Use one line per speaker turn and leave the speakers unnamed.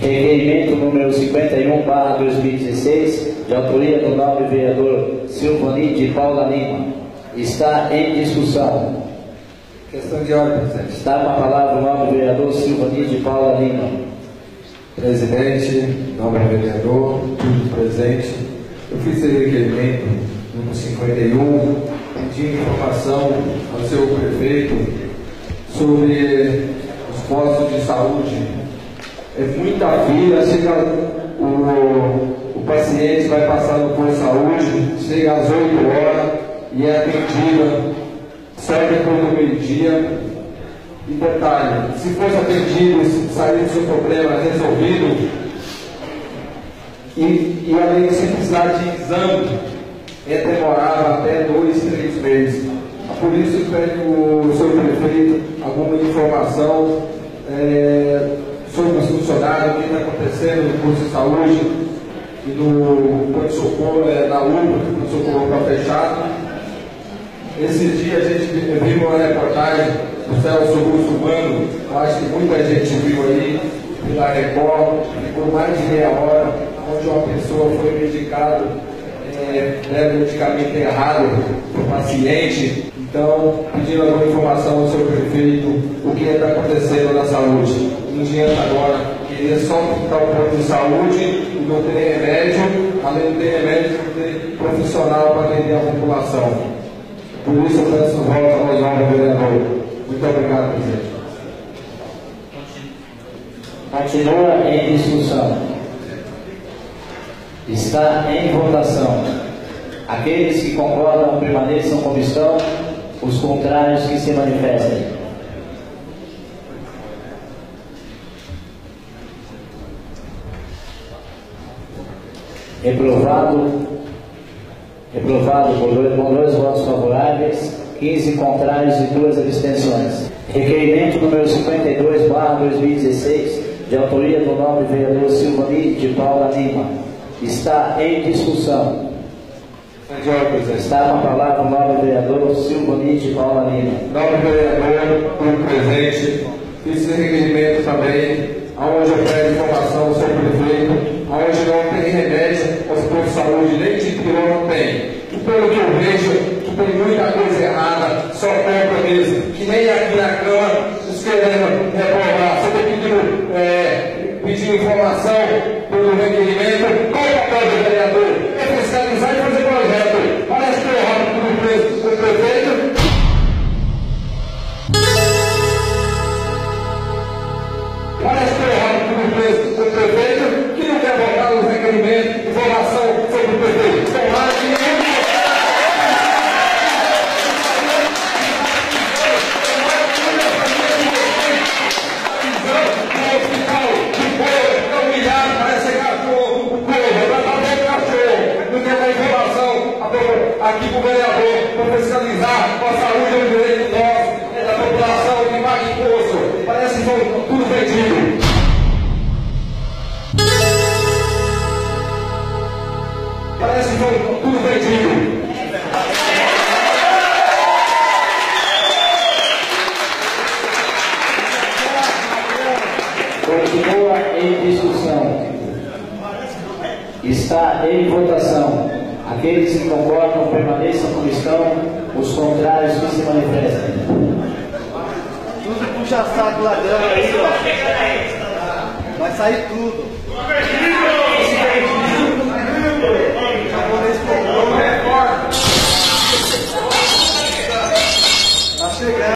Requerimento número 51/2016, de autoria do nobre vereador Silvani de Paula Lima. Está em discussão.
Questão de ordem, presidente.
Está com a palavra o nobre vereador Silvani de Paula Lima.
Presidente, nobre vereador, tudo presente. Eu fiz esse requerimento número 51, pedindo informação ao seu prefeito sobre os postos de saúde. É muita fila, chega o paciente vai passar no posto de saúde, chega às 8 horas e é atendida só depois do meio-dia. E detalhe, se fosse atendido, se sair do seu problema resolvido, e além de precisar de exame, demorava até 2, 3 meses. Por isso eu pego o seu prefeito alguma informação sobre os funcionários, o que está acontecendo no posto de saúde e no pronto-socorro, na UPA, que o pronto-socorro está fechado. Esses dias a gente viu uma reportagem do Celso Russomano, eu acho que muita gente viu aí, pela Record, por mais de meia hora, onde uma pessoa foi medicada, deram medicamento errado para o paciente. Então, pedindo alguma informação ao seu prefeito, o que está acontecendo na saúde. Não adianta agora querer só pintar o posto de saúde e não ter remédio, além de ter remédio, não ter profissional para atender a população. Por isso eu peço volta ao nobre vereador. Muito obrigado, presidente.
Continua em discussão. Está em votação. Aqueles que concordam permaneçam como estão, os contrários que se manifestem. Reprovado por dois votos favoráveis, 15 contrários e 2 abstenções. Requerimento número 52/2016, de autoria do nobre vereador Silvani de Paula Lima. Está em discussão. Está com a palavra o nobre vereador Silvani de Paula Lima.
Nobre vereador, tudo presente. Fiz esse requerimento também, onde eu peço informação ao seu prefeito, onde não tem remédio, os postos de saúde nem de pirão não tem. E pelo que eu vejo, que tem muita coisa errada, só compra mesmo, que nem aqui na Câmara, os querendo reprovar. Você tem pedir informação pelo requerimento, qual é o papel do vereador? É fiscalizar e fazer projeto. Parece que eu errado com o prefeito. Parece que eu errado com o prefeito, que não quer votar nos requerimentos, informação sobre o prefeito. Estão lá e aqui para o vereador, para fiscalizar a saúde, é um direito nosso, da população que paga imposto. Parece que foi tudo vendido. Parece que foi tudo vendido.
Continua em discussão. Está em votação. Aqueles que concordam permaneçam como estão, os contrários que se manifestem.
Tudo puxa saco ladrão aí, ó. Vai sair tudo.